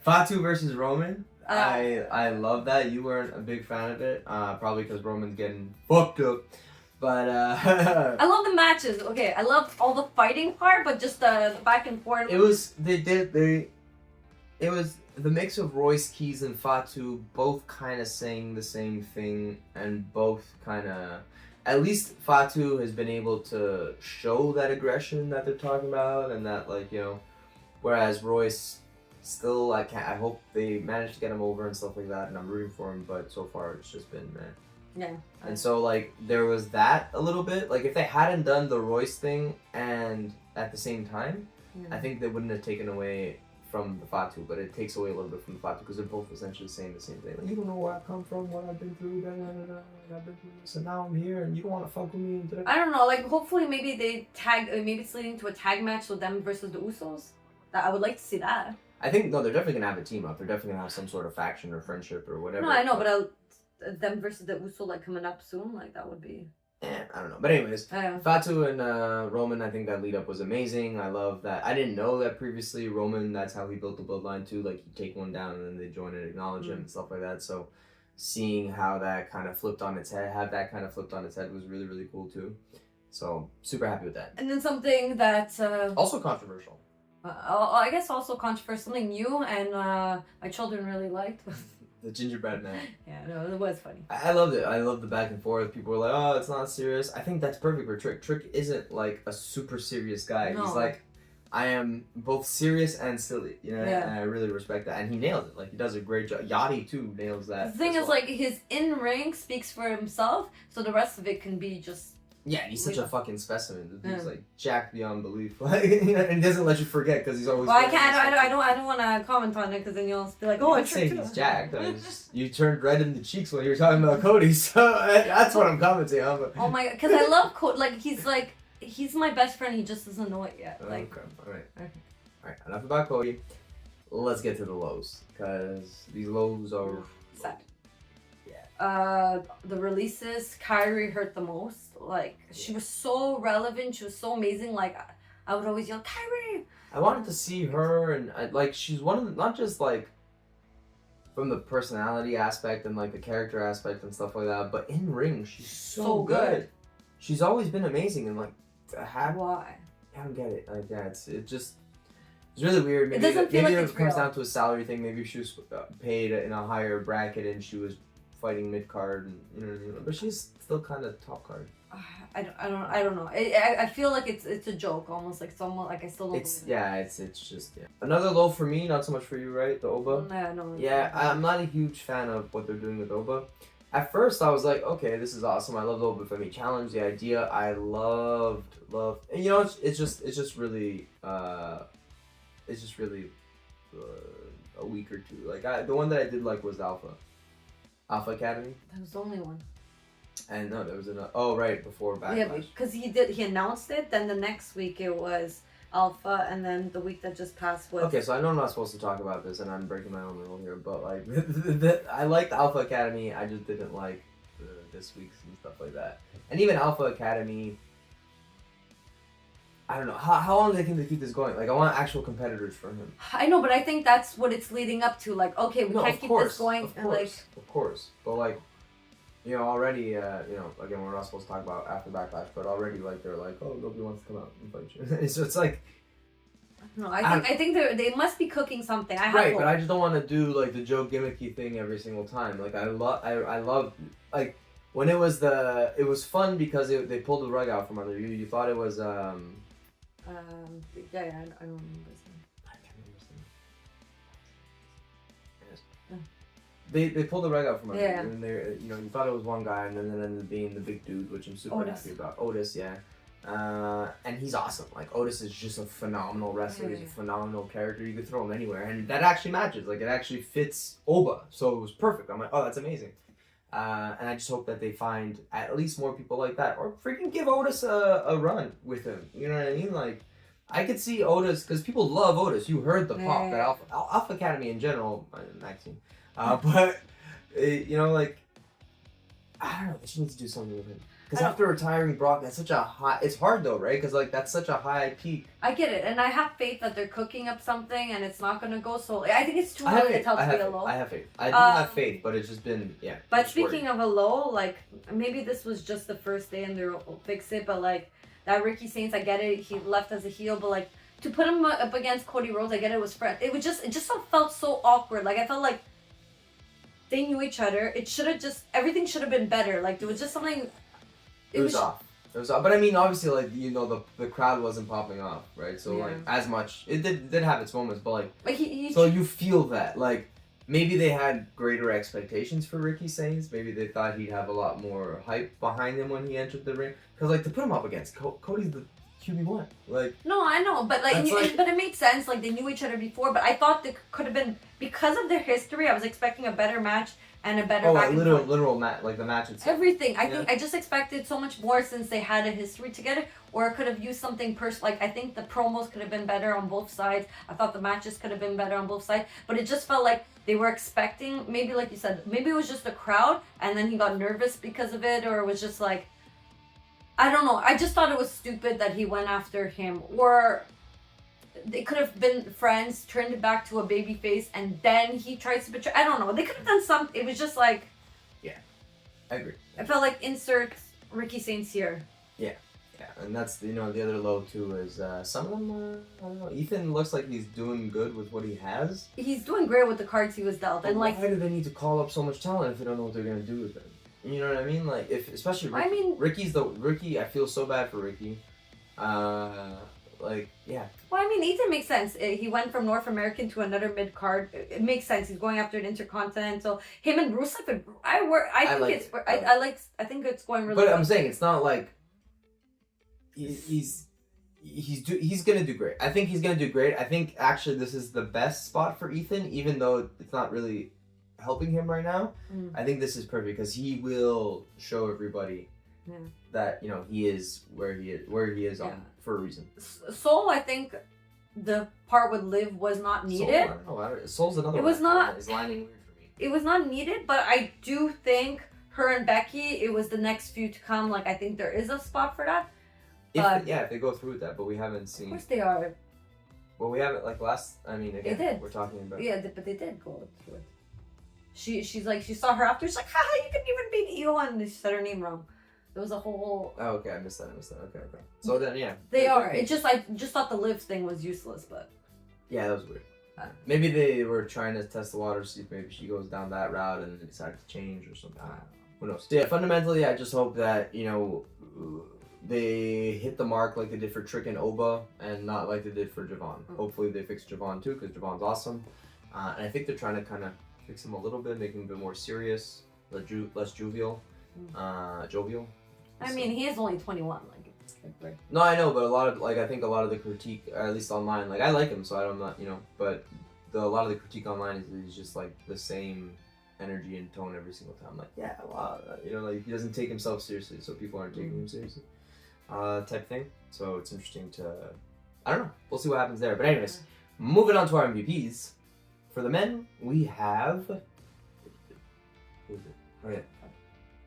Fatu versus Roman. I love that. You weren't a big fan of it, probably because Roman's getting fucked up. But I love the matches. Okay, I love all the fighting part, but just the back and forth. it was it was the mix of Royce Keys and Fatu both kind of saying the same thing, and both kind of, at least Fatu has been able to show that aggression that they're talking about, and that, like, you know, whereas Royce still, I hope they manage to get him over and stuff like that, and I'm rooting for him, but so far it's just been meh. Yeah. And so, like, there was that a little bit. Like, if they hadn't done the Royce thing and at the same time, I think they wouldn't have taken away from the Fatu, but it takes away a little bit from the Fatu because they're both essentially saying the same thing. Like, you don't know where I come from, what I've been through, I've been through this, and now I'm here, and you don't want to fuck with me. I don't know. Like, hopefully, maybe they tag. Maybe it's leading to a tag match with them versus the Usos. I would like to see that. I think, no, they're definitely gonna have a team up. They're definitely gonna have some sort of faction or friendship or whatever. No, I know, but them versus the Uso, like, coming up soon, like, that would be. I don't know. But anyways, Fatu and Roman, I think that lead up was amazing. I love that. I didn't know that previously. Roman, that's how he built the bloodline too. Like, you take one down and then they join and acknowledge him and stuff like that. So seeing how that kind of flipped on its head, was really, really cool too. So super happy with that. And then something that Also controversial. I guess also controversial, something new, and my children really liked. The gingerbread man. Yeah, no, it was funny. I loved it. I loved the back and forth. People were like, oh, it's not serious. I think that's perfect for Trick. Trick isn't like a super serious guy. No. He's like, I am both serious and silly. You know, Yeah. and I really respect that. And he nails it. Like, he does a great job. Yachty, too, nails that. The thing as is, well. like, his in-ring speaks for himself, so the rest of it can be just... Yeah, and he's such a fucking specimen. He's Yeah. like jacked beyond belief. Like, and he doesn't let you forget because he's always. Well, I don't want to comment on it because then you'll be like, oh, I it's say Trick he's too. jacked. I mean, you turned red in the cheeks when you were talking about Cody, so that's what I'm commenting on. But... Oh my god, because I love Cody. Like, he's my best friend. He just doesn't know it yet. Like, okay, all right. Okay. All right, enough about Cody. Let's get to the lows, because these lows are sad. Yeah. The releases, Kyrie hurt the most. Like, she was so relevant. She was so amazing. Like, I would always yell, Kyrie! I wanted to see her, and like she's one of the, not just like from the personality aspect and like the character aspect and stuff like that, but in ring she's so good. She's always been amazing, and like why? I don't get it. Like it's really weird. Maybe it comes down to a salary thing. Maybe she was paid in a higher bracket and she was fighting mid card, and you know what I mean. But she's still kind of top card. I don't know. I feel like it's a joke, almost like someone like I still don't. It's just another low for me. Not so much for you, right? The Oba. No. Yeah, I'm not a huge fan of what they're doing with Oba. At first, I was like, okay, this is awesome. I love the Oba Femi challenge. The idea, I loved, and you know, it's just really a week or two. Like the one that I did like was Alpha Academy. That was the only one. And no, there was another. Oh, right, before Backlash. Yeah, because he announced it. Then the next week it was Alpha, and then the week that just passed was. Okay, so I know I'm not supposed to talk about this, and I'm breaking my own rule here, but like, I liked Alpha Academy. I just didn't like this week's and stuff like that. And even Alpha Academy, I don't know how long do they think they keep this going. Like, I want actual competitors for him. I know, but I think that's what it's leading up to. Like, okay, we can't keep this going. Of course, but like. You know, already, you know, again, we're not supposed to talk about after Backlash, but already, like, they're like, oh, nobody wants to come out and fight you. So it's like... No, I think they must be cooking something. Right, but I just don't want to do, like, the Joe gimmicky thing every single time. Like, I love, like, when it was fun because they pulled the rug out from under you. You thought it was, yeah, I don't remember his name. I can't remember his name. They pulled the rug out from under you, and they, you know, you thought it was one guy, and then it ended up being the big dude, which I'm super happy about. Otis, yeah. And he's awesome. Like, Otis is just a phenomenal wrestler. He's a phenomenal character. You could throw him anywhere, and that actually matches. Like, it actually fits Oba, so it was perfect. I'm like, oh, that's amazing. And I just hope that they find at least more people like that, or freaking give Otis a run with him. You know what I mean? Like, I could see Otis, because people love Otis. You heard the pop that Alpha Academy in general, Maxine. But, you know, like, I don't know, they just need to do something with him. Because after retiring Brock, that's such a high, it's hard though, right? Because, like, that's such a high peak. I get it, and I have faith that they're cooking up something and it's not going to go so, I think it's too early to tell to be a low. I have faith. I do have faith, but it's just been, But speaking of a low, like, maybe this was just the first day and they'll fix it, but, like, that Ricky Saints, I get it, he left as a heel, but, like, to put him up against Cody Rhodes, I get it was Fred. It just felt so awkward. Like, I felt like they knew each other. Everything should have been better. Like, there was just something. It was off. But I mean, obviously, like, you know, the crowd wasn't popping off, right? So, like, as much. It did have its moments, but, like so you feel that. Like, maybe they had greater expectations for Ricky Saints. Maybe they thought he'd have a lot more hype behind him when he entered the ring. Because, like, to put him up against Cody's the QB1. Like, no, I know, but but it made sense. Like, they knew each other before, but I thought there could have been, because of their history, I was expecting a better match and a better back and forth. literal match, like the match itself. Everything. I think I just expected so much more since they had a history together, or it could have used something like, I think the promos could have been better on both sides. I thought the matches could have been better on both sides, but it just felt like they were expecting, maybe like you said, maybe it was just the crowd and then he got nervous because of it, or it was just like, I don't know. I just thought it was stupid that he went after him. Or they could have been friends, turned it back to a baby face, and then he tries to betray. I don't know. They could have done something. It was just like... Yeah, I agree. I felt like insert Ricky Saints here. Yeah. And that's, you know, the other low, too, is some of them, I don't know. Ethan looks like he's doing good with what he has. He's doing great with the cards he was dealt. But and like, why do they need to call up so much talent if they don't know what they're going to do with it? You know what I mean? Like, especially Ricky. I mean, Ricky, I feel so bad for Ricky. Like, yeah. Well, I mean, Ethan makes sense. He went from North American to another mid card. It makes sense. He's going after an intercontinental. Him and Rusev, I think it's going really But well. I'm saying it's not like he's gonna do great. I think he's gonna do great. I think actually this is the best spot for Ethan, even though it's not really helping him right now. I think this is perfect because he will show everybody that, you know, he is where he is on for a reason. Soul, I think the part with Liv was not needed. Soul, I don't know. Soul's another. It was not. It's lining weird for me. It was not needed, but I do think her and Becky, it was the next feud to come. Like, I think there is a spot for that. But if they go through with that, but we haven't of seen. course they are. Well, we haven't like last. I mean, again, did. we're talking about. Yeah, but they did go through it. She's like, she saw her after. She's like, haha, you couldn't even beat Io, and she said her name wrong. There was a whole. Oh, okay, I missed that. Okay. So then, yeah. They are. It just I just thought the Liv thing was useless, but. Yeah, that was weird. Maybe they were trying to test the water, see if maybe she goes down that route, and then they decided to change or something. I don't know. Who knows? So yeah, fundamentally, I just hope that they hit the mark like they did for Trick and Oba, and not like they did for Javon. Hopefully, they fix Javon too, because Javon's awesome. And I think they're trying to kind of fix him a little bit, make him a bit more serious, less jovial. Jovial. I mean, he is only 21. No, I know, but I think a lot of the critique, or at least online, like I like him, so I'm not, but a lot of the critique online is he's just like the same energy and tone every single time. Like, yeah, wow, like he doesn't take himself seriously, so people aren't taking him seriously, type thing. So it's interesting to, I don't know, we'll see what happens there. But anyways, moving on to our MVPs. For the men, we have. Who is it? Oh yeah.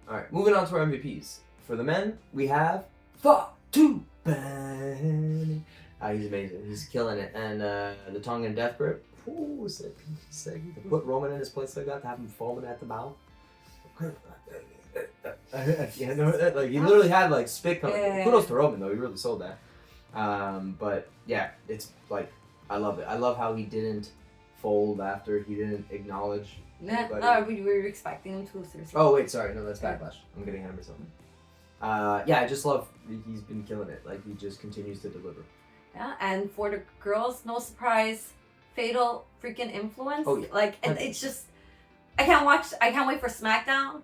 All right, moving on to our MVPs. For the men, we have Fatu Ben. He's amazing. He's killing it. And the Tongan Death Grip. Ooh, sick. To put Roman in his place like that, to have him foaming at the mouth. Yeah, no, like he literally had like spit coming. Yeah. Kudos to Roman though. He really sold that. But yeah, it's like I love it. I love how he didn't fold after he didn't acknowledge. No, we were expecting him to. Seriously. Oh wait, sorry, no, that's Backlash. I'm getting ahead of myself. Yeah, I just love he's been killing it. Like he just continues to deliver. Yeah, and for the girls, no surprise, Fatal freaking Influence. Oh yeah. Like it's just, I can't wait for SmackDown,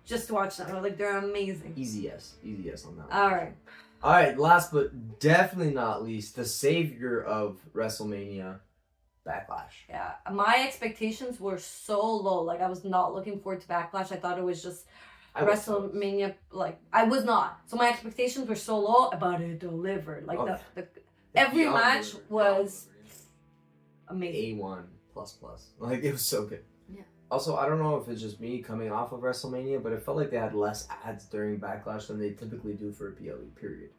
just to watch them. Like they're amazing. Easy yes on that one. All right. Last but definitely not least, the savior of WrestleMania. Backlash. Yeah, my expectations were so low. Like I was not looking forward to Backlash. I thought it was just WrestleMania. Like I was not. So my expectations were so low, but it delivered. Like every match was amazing. A1 plus. Like it was so good. Yeah. Also, I don't know if it's just me coming off of WrestleMania, but it felt like they had less ads during Backlash than they typically do for a PLE period.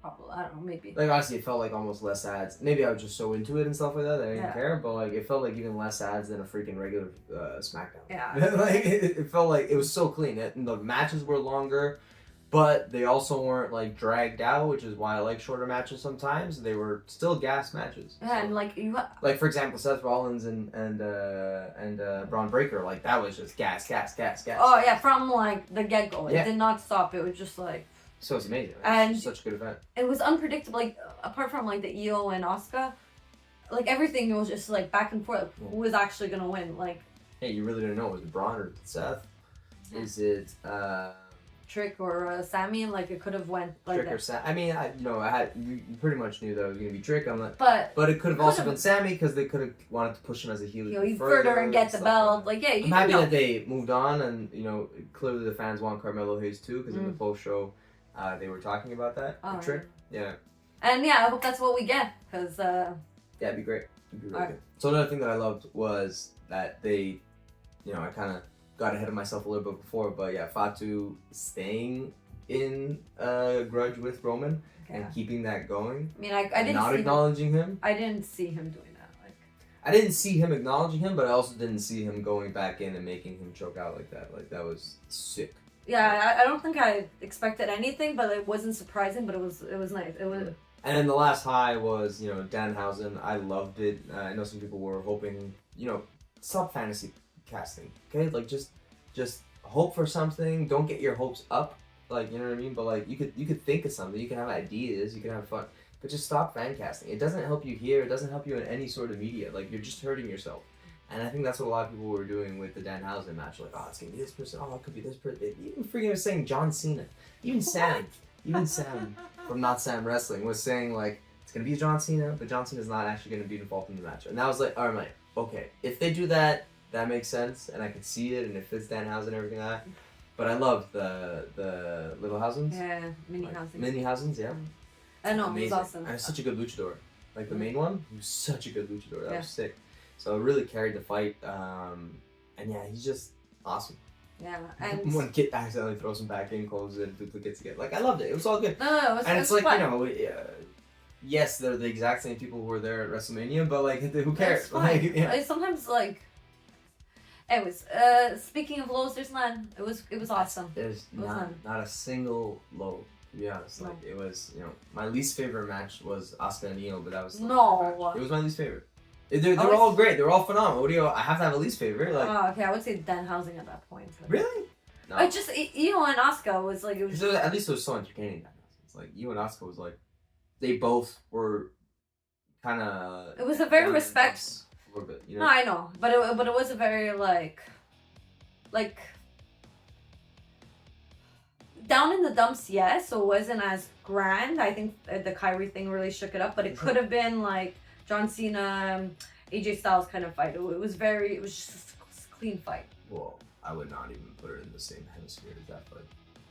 Probably, I don't know, maybe. Like honestly, it felt like almost less ads. Maybe I was just so into it and stuff like that I didn't care. But like, it felt like even less ads than a freaking regular SmackDown. Yeah. Like it felt like it was so clean. And the matches were longer, but they also weren't like dragged out, which is why I like shorter matches sometimes. They were still gas matches. Yeah, so, and like for example, Seth Rollins and Braun Breaker, like that was just gas. Oh yeah, from like the get go, it did not stop. It was just like. So it's amazing. And it's such a good event. It was unpredictable. Like apart from like the Io and Asuka, like everything was just like back and forth. Who was actually gonna win? Like. Hey, you really didn't know. Was it Braun or Seth? Is it Trick or Sammy? Like it could have went like Trick or Sammy. I mean, you pretty much knew that it was gonna be Trick. But it could have also been Sammy because they could have wanted to push him as a heel further and get the belt. Like yeah, I'm happy that they moved on, and clearly the fans want Carmelo Hayes too because in the post show. They were talking about that. The Trick. Yeah. And yeah, I hope that's what we get because. Yeah, it'd be great. It'd be really good. So another thing that I loved was that they, I kind of got ahead of myself a little bit before, but yeah, Fatu staying in a grudge with Roman and keeping that going. I mean, I didn't not acknowledging him. I didn't see him doing that. Like. I didn't see him acknowledging him, but I also didn't see him going back in and making him choke out like that. Like that was sick. Yeah, I don't think I expected anything, but it wasn't surprising. But it was nice. It was. And then the last high was Danhausen. I loved it. I know some people were hoping stop fantasy casting. Okay, like just hope for something. Don't get your hopes up. Like you know what I mean. But like you could think of something. You can have ideas. You can have fun. But just stop fan casting. It doesn't help you here. It doesn't help you in any sort of media. Like you're just hurting yourself. And I think that's what a lot of people were doing with the Danhausen match. Like, oh, it's going to be this person. Oh, it could be this person. Even freaking was saying John Cena. Even Sam from Not Sam Wrestling was saying, like, it's going to be John Cena, but John Cena's not actually going to be involved in the match. And I was like, all right, okay. If they do that, that makes sense. And I could see it. And it fits Danhausen and everything like that. But I love the Little Hausens. Yeah, Mini Hausens. Mini Hausens, yeah. I know, it was awesome. And it's such a good luchador. Like, the main one, he was such a good luchador. That was sick. So it really carried the fight, and yeah, he's just awesome. Yeah, and when Kit accidentally throws him back in, closes it, duplicates again. Like, I loved it. It was all good. no, it was, And it it's was like, fun. yes, they're the exact same people who were there at WrestleMania, but like, who cares? It's fine. Like, yeah. Like, sometimes like. Anyways, speaking of lows, there's none. It was awesome. There's not a single low, to be honest. Like, it was, my least favorite match was Asuka and Io, but that was still a good match. It was my least favorite. They were all great. They were all phenomenal. I have to have a least favorite. Like, okay, I would say Danhausen at that point. Really? No. I just Io and Asuka was like it was. At least it was so entertaining. It's like Io and Asuka was like, they both were kind of. It was a very respect. A little bit, No, I know, but it was a very like down in the dumps, yes. So it wasn't as grand. I think the Kyrie thing really shook it up, but it could have been like John Cena, AJ Styles kind of fight. It was just a clean fight. Well, I would not even put it in the same hemisphere as that fight.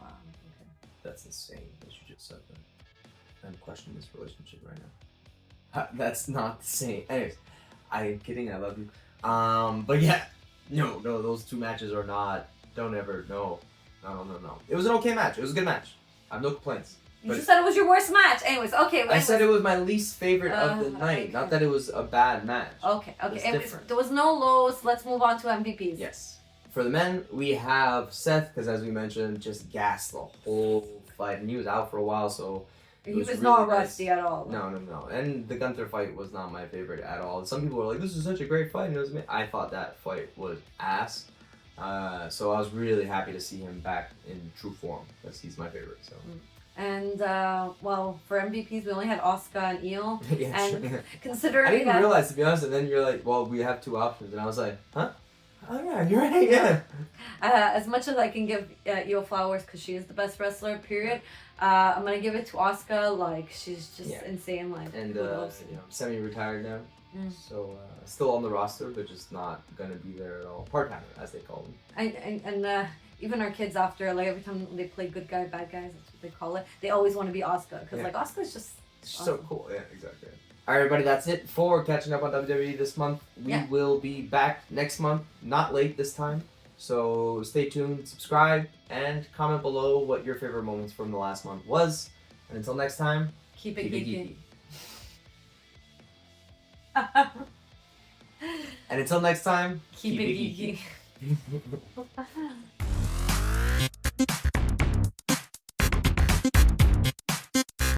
Wow, okay. That's insane that you just said that. I'm questioning this relationship right now. That's not the same. Anyways, I'm kidding. I love you. But yeah, no, those two matches are not. Don't ever. No. It was an okay match. It was a good match. I have no complaints. You just said it was your worst match. Anyways, okay. I said it was my least favorite of the night. Okay. Not that it was a bad match. Okay. Anyways, there was no lows. Let's move on to MVPs. Yes. For the men, we have Seth, because as we mentioned, just gassed the whole fight, and he was out for a while, so. He was really not nice. rusty at all. No. And the Gunther fight was not my favorite at all. Some people were like, this is such a great fight. And I thought that fight was ass. So I was really happy to see him back in true form, because he's my favorite. So. And, well, for MVPs, we only had Asuka and Io. Yeah, and sure. considering I didn't realize, to be honest, and then you're like, well, we have two options. And I was like, huh? Oh, yeah, you're right, yeah. As much as I can give Io flowers, because she is the best wrestler, period, I'm going to give it to Asuka. Like, she's just insane. Like, and, semi-retired now. So, still on the roster, but just not going to be there at all. Part-timer, as they call them. And even our kids after, like, every time they play good guy, bad guys, that's what they call it, they always want to be Asuka. Because, like, Asuka's just awesome. So cool. Yeah, exactly. All right, everybody, that's it for catching up on WWE this month. We will be back next month, not late this time. So stay tuned, subscribe, and comment below what your favorite moments from the last month was. And until next time, keep it geeky. And until next time, keep it geeky.